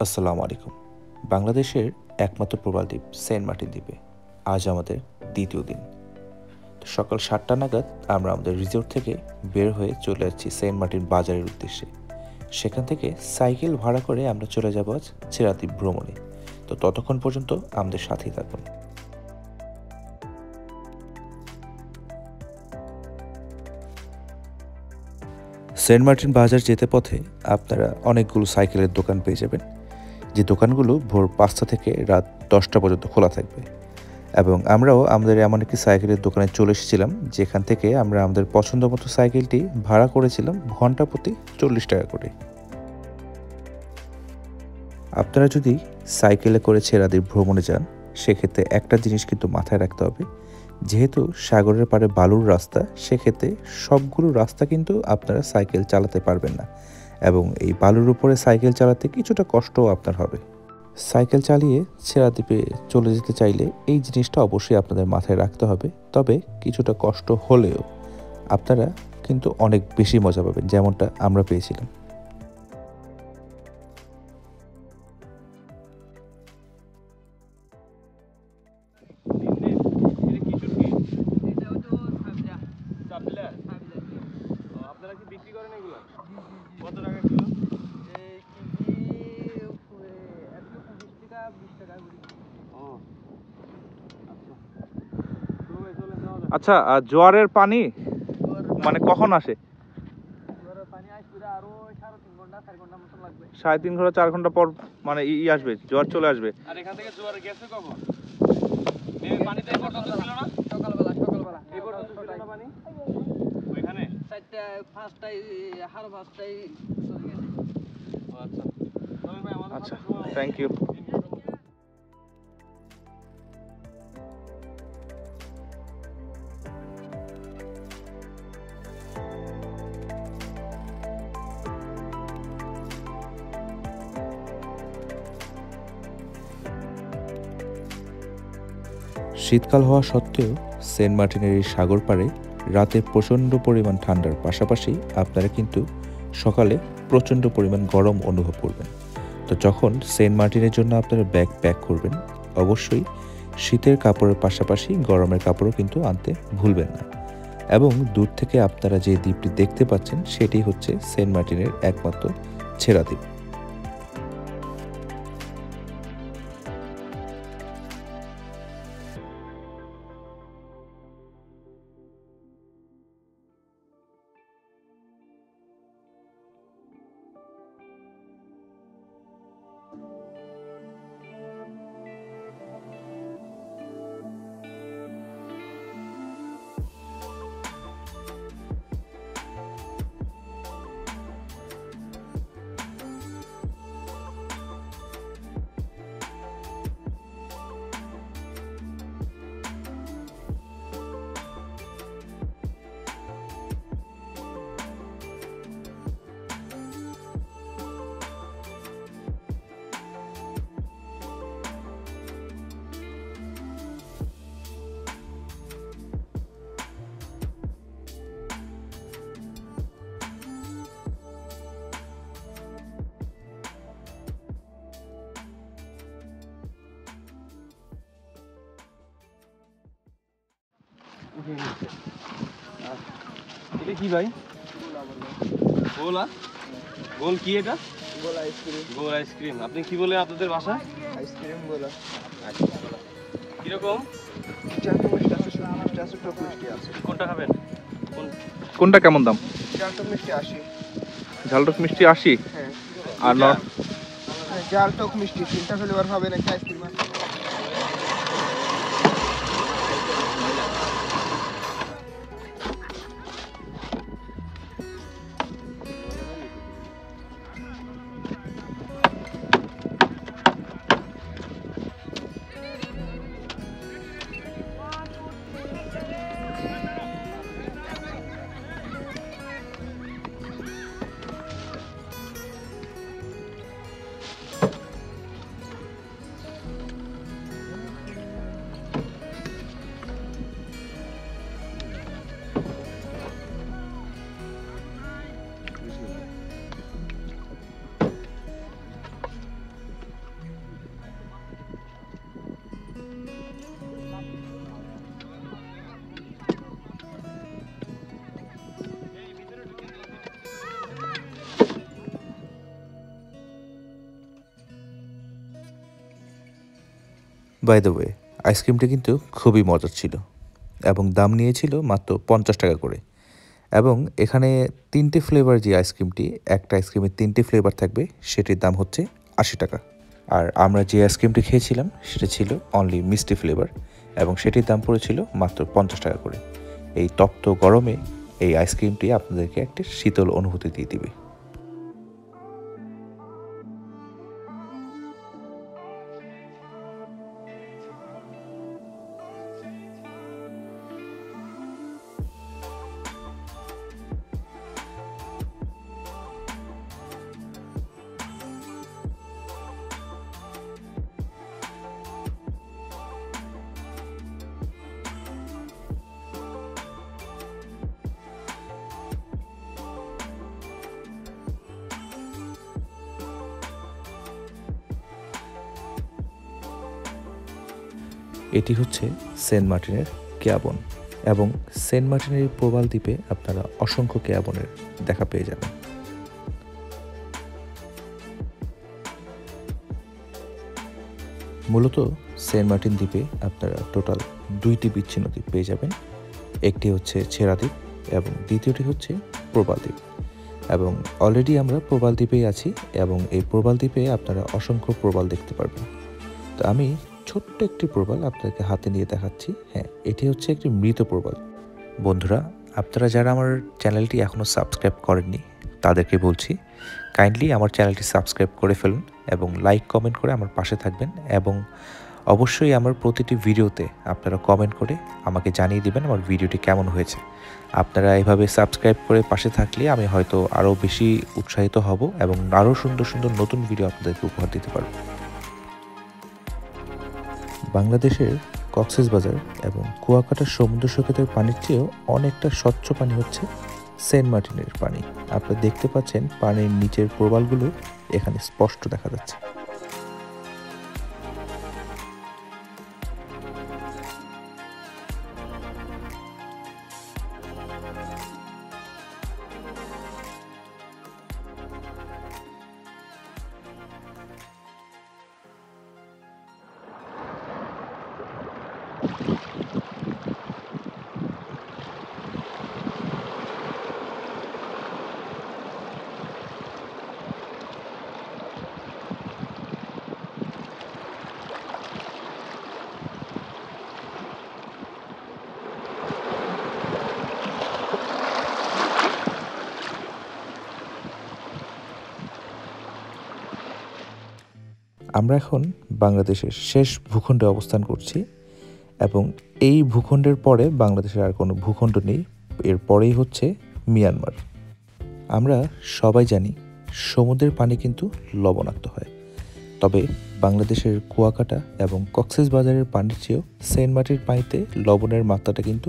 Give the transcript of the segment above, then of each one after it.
আসসালামু আলাইকুম। বাংলাদেশের একমাত্র প্রবাল দ্বীপ সেন্ট মার্টিন দ্বীপে আজ আমাদের দ্বিতীয় দিন। তো সকাল 7টা নাগাদ আমরা আমাদের রিসোর্ট থেকে বের হয়ে চলে যাচ্ছি সেন্ট মার্টিন বাজারের উদ্দেশ্যে। সেখান থেকে সাইকেল ভাড়া করে আমরা চলে যাব আজ ছেড়া দ্বীপ ভ্রমণে। তো ততক্ষণ পর্যন্ত আমাদের সাথেই থাকুন। সেন্ট মার্টিন বাজার যেতে পথে আপনারা অনেকগুলো সাইকেলের দোকান পেয়ে যাবেন, যে দোকানগুলো ভোর 5টা থেকে রাত 10টা পর্যন্ত খোলা থাকবে। এবং আমরাও আমাদের এমন একটি সাইকেলের দোকানে চলে এসেছিলাম, যেখান থেকে আমরা আমাদের পছন্দ মতো সাইকেলটি ভাড়া করেছিলাম ঘন্টা প্রতি 40 টাকা করে। আপনারা যদি সাইকেলে করে ছেড়া দ্বীপ ভ্রমণে যান, সেক্ষেত্রে একটা জিনিস কিন্তু মাথায় রাখতে হবে, যেহেতু সাগরের পাড়ে বালুর রাস্তা, সেক্ষেত্রে সবগুলো রাস্তা কিন্তু আপনারা সাইকেল চালাতে পারবেন না, এবং এই বালুর উপরে সাইকেল চালাতে কিছুটা কষ্টও আপনার হবে। সাইকেল চালিয়ে ছেড়া দ্বীপে চলে যেতে চাইলে এই জিনিসটা অবশ্যই আপনাদের মাথায় রাখতে হবে। তবে কিছুটা কষ্ট হলেও আপনারা কিন্তু অনেক বেশি মজা পাবেন, যেমনটা আমরা পেয়েছিলাম। আপনারা কি বিক্রি করেন এগুলো? কত টাকা কিলো? আচ্ছা, জোয়ারের পানি মানে কখন আসে? 3.5 ঘন্টা 4 ঘন্টা পর মানে আসবে, জোয়ার চলে আসবে। আর এখান থেকে জোয়ার গেছে কখন? পানিতে এই পর্যন্ত ছিল না? সকালবেলা এই পর্যন্ত ছিল না পানি ওইখানে 4টা 5টায় 5:30টায় চলে গেছে। আচ্ছা ভাই, আমাদের আচ্ছা, থ্যাংক ইউ। শীতকাল হওয়া সত্ত্বেও সেন্ট মার্টিনের এই সাগর পাড়ে রাতে প্রচণ্ড পরিমাণ ঠান্ডার পাশাপাশি আপনারা কিন্তু সকালে প্রচণ্ড পরিমাণ গরম অনুভব করবেন। তো যখন সেন্ট মার্টিনের জন্য আপনারা ব্যাগ প্যাক করবেন, অবশ্যই শীতের কাপড়ের পাশাপাশি গরমের কাপড়ও কিন্তু আনতে ভুলবেন না। এবং দূর থেকে আপনারা যে দ্বীপটি দেখতে পাচ্ছেন, সেটি হচ্ছে সেন্ট মার্টিনের একমাত্র ছেড়া দ্বীপ। এটা কি ভাই? গোলা? গোল কি এটা? গোল আইসক্রিম। গোল আইসক্রিম। আপনি কি বলেন আপনাদের ভাষায়? আইসক্রিম গোলা। কিরকম? কোনটা খাবেন? কোনটা কেমন দাম? ঝালটক মিষ্টি 80। ঝালটক মিষ্টি 80? হ্যাঁ। আর ঝালটক মিষ্টি 3টা ফ্লেভার হবে নাকি আইসক্রিম? বাই দ্য ওয়ে, আইসক্রিমটা কিন্তু খুবই মজার ছিল এবং দাম নিয়েছিল মাত্র 50 টাকা করে। এবং এখানে 3টে ফ্লেভার যে আইসক্রিমটি, একটা আইসক্রিমের 3টে ফ্লেভার থাকবে, সেটির দাম হচ্ছে 80 টাকা। আর আমরা যে আইসক্রিমটি খেয়েছিলাম সেটা ছিল অনলি মিষ্টি ফ্লেভার এবং সেটির দাম পড়েছিল মাত্র 50 টাকা করে। এই তপ্ত গরমে এই আইসক্রিমটি আপনাদেরকে একটি শীতল অনুভূতি দিয়ে দিবে। এটি হচ্ছে সেন্ট মার্টিনের কেয়াবন এবং সেন্ট মার্টিনের প্রবাল দ্বীপে আপনারা অসংখ্য কেয়াবনের দেখা পেয়ে যাবেন। মূলত সেন্ট মার্টিন দ্বীপে আপনারা টোটাল 2টি বিচ্ছিন্ন দ্বীপ পেয়ে যাবেন। একটি হচ্ছে ছেড়া দ্বীপ এবং দ্বিতীয়টি হচ্ছে প্রবাল দ্বীপ। এবং অলরেডি আমরা প্রবাল দ্বীপেই আছি এবং এই প্রবাল দ্বীপে আপনারা অসংখ্য প্রবাল দেখতে পারবেন। তো আমি ছোট্ট একটি প্রবাল আপনাকে হাতে নিয়ে দেখাচ্ছি। হ্যাঁ, এটি হচ্ছে একটি মৃত প্রবাল। বন্ধুরা, আপনারা যারা আমার চ্যানেলটি এখনও সাবস্ক্রাইব করেননি তাদেরকে বলছি, কাইন্ডলি আমার চ্যানেলটি সাবস্ক্রাইব করে ফেলুন এবং লাইক কমেন্ট করে আমার পাশে থাকবেন এবং অবশ্যই আমার প্রতিটি ভিডিওতে আপনারা কমেন্ট করে আমাকে জানিয়ে দিবেন আমার ভিডিওটি কেমন হয়েছে। আপনারা এভাবে সাবস্ক্রাইব করে পাশে থাকলে আমি হয়তো আরও বেশি উৎসাহিত হব এবং আরও সুন্দর সুন্দর নতুন ভিডিও আপনাদেরকে উপহার দিতে পারব। বাংলাদেশের কক্সবাজার এবং কুয়াকাটার সমুদ্র সৈকতের পানির চেয়েও অনেকটা স্বচ্ছ পানি হচ্ছে সেন্ট মার্টিনের পানি। আপনারা দেখতে পাচ্ছেন পানির নিচের প্রবালগুলো এখানে স্পষ্ট দেখা যাচ্ছে। আমরা এখন বাংলাদেশের শেষ ভূখণ্ডে অবস্থান করছি এবং এই ভূখণ্ডের পরে বাংলাদেশের আর কোনো ভূখণ্ড নেই। এর পরেই হচ্ছে মিয়ানমার। আমরা সবাই জানি সমুদ্রের পানি কিন্তু লবণাক্ত হয়, তবে বাংলাদেশের কুয়াকাটা এবং কক্সবাজারের পানির চেয়েও সেন্ট মার্টিন পানিতে লবণের মাত্রাটা কিন্তু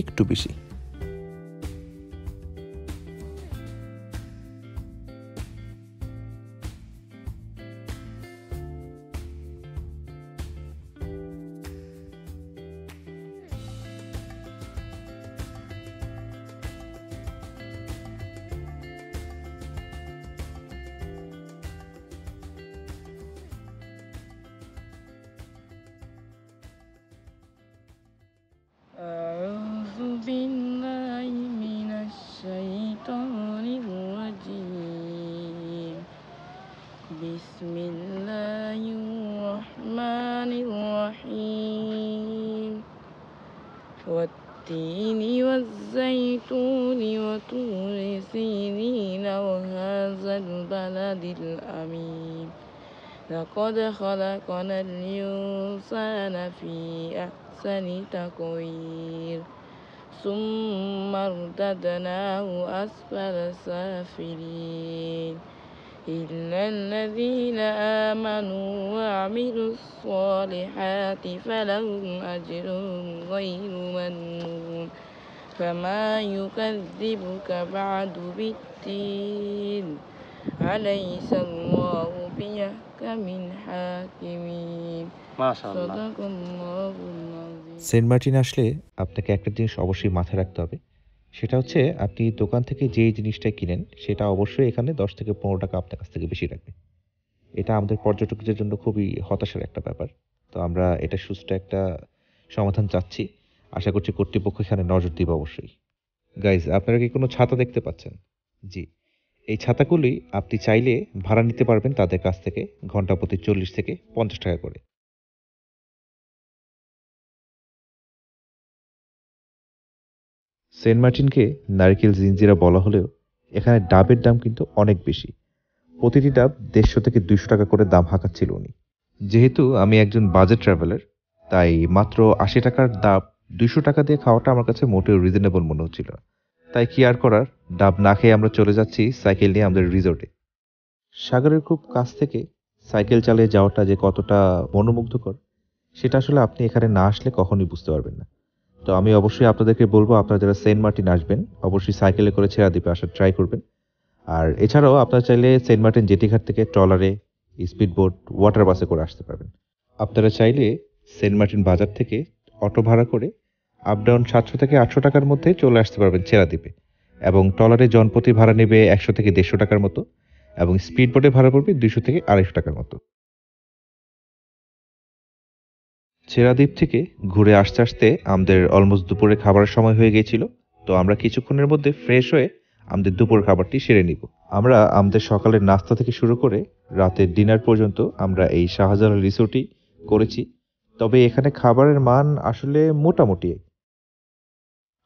একটু বেশি। أعوذ بالله من الشيطان الرجيم بسم الله الرحمن الرحيم والتين والزيتون وطور سينين وهذا البلد الأمين لقد خلقنا الإنسان في أحسن تقويم ثم رددناه أسفل سافلين إلا الذين آمنوا وعملوا الصالحات فلهم أجر غير ممنون فما يكذبك بعد بالدين أليس الله بأحكم الحاكمين মাশাআল্লাহ। صدق الله العظيم। সেন্ট মার্টিন আসলে আপনাকে একটা জিনিস অবশ্যই মাথায় রাখতে হবে, সেটা হচ্ছে আপনি দোকান থেকে যেই জিনিসটা কিনেন সেটা অবশ্যই এখানে 10 থেকে 15 টাকা আপনার কাছ থেকে বেশি রাখবে। এটা আমাদের পর্যটকদের জন্য খুবই হতাশার একটা ব্যাপার। তো আমরা এটা সুষ্ঠু একটা সমাধান চাচ্ছি। আশা করছি কর্তৃপক্ষ এখানে নজর দিবে অবশ্যই। গাইজ, আপনারা কি কোনো ছাতা দেখতে পাচ্ছেন? জি, এই ছাতাগুলি আপনি চাইলে ভাড়া নিতে পারবেন তাদের কাছ থেকে ঘন্টা প্রতি 40 থেকে 50 টাকা করে। সেন্ট মার্টিনকে নারকেল জিঞ্জিরা বলা হলেও এখানে ডাবের দাম কিন্তু অনেক বেশি। প্রতিটি ডাব 150 থেকে 200 টাকা করে দাম হাঁকাচ্ছিল উনি। যেহেতু আমি একজন বাজেট ট্রাভেলার, তাই মাত্র 80 টাকার ডাব 200 টাকা দিয়ে খাওয়াটা আমার কাছে মোটেও রিজনেবল মনে হচ্ছিল না। তাই কি আর করার, ডাব না খেয়ে আমরা চলে যাচ্ছি সাইকেল নিয়ে আমাদের রিসোর্টে। সাগরের খুব কাছ থেকে সাইকেল চালিয়ে যাওয়াটা যে কতটা মনোমুগ্ধকর, সেটা আসলে আপনি এখানে না আসলে কখনোই বুঝতে পারবেন না। তো আমি অবশ্যই আপনাদেরকে বলবো, আপনারা যারা সেন্ট মার্টিন আসবেন অবশ্যই সাইকেলে করে ছেড়া দ্বীপে আসার ট্রাই করবেন। আর এছাড়াও আপনারা চাইলে সেন্ট মার্টিন জেটিঘাট থেকে ট্রলারে, স্পিডবোট, ওয়াটার বাসে করে আসতে পারবেন। আপনারা চাইলে সেন্ট মার্টিন বাজার থেকে অটো ভাড়া করে আপ ডাউন 700 থেকে 800 টাকার মধ্যে চলে আসতে পারবেন ছেড়া দ্বীপে। এবং ট্রলারে জনপ্রতি ভাড়া নেবে 100 থেকে 150 টাকার মতো, এবং স্পিডবোটে ভাড়া পড়বে 200 থেকে 250 টাকার মতো। ছেড়া দ্বীপ থেকে ঘুরে আসতে আসতে আমাদের অলমোস্ট দুপুরে খাবারের সময় হয়ে গিয়েছিল। তো আমরা কিছুক্ষণের মধ্যে ফ্রেশ হয়ে আমাদের দুপুর খাবারটি সেরে নিব। আমরা আমাদের সকালের নাস্তা থেকে শুরু করে রাতের ডিনার পর্যন্ত আমরা এই শাহজালাল রিসোর্টই করেছি। তবে এখানে খাবারের মান আসলে মোটামুটি।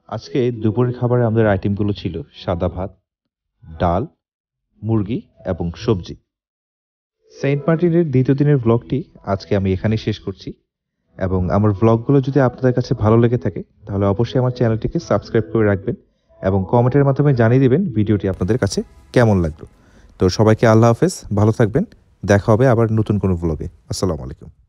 আজকে দুপুরের খাবারে আমাদের আইটেমগুলো ছিল সাদা ভাত, ডাল, মুরগি এবং সবজি। সেন্ট মার্টিনের দ্বিতীয় দিনের ব্লগটি আজকে আমি এখানেই শেষ করছি। এবং আমার ব্লগগুলো যদি আপনাদের কাছে ভালো লেগে থাকে তাহলে অবশ্যই আমার চ্যানেলটিকে সাবস্ক্রাইব করে রাখবেন এবং কমেন্টের মাধ্যমে জানিয়ে দিবেন ভিডিওটি আপনাদের কাছে কেমন লাগলো। তো সবাইকে আল্লাহ হাফেজ, ভালো থাকবেন। দেখা হবে আবার নতুন কোনো ব্লগে। আসসালামু আলাইকুম।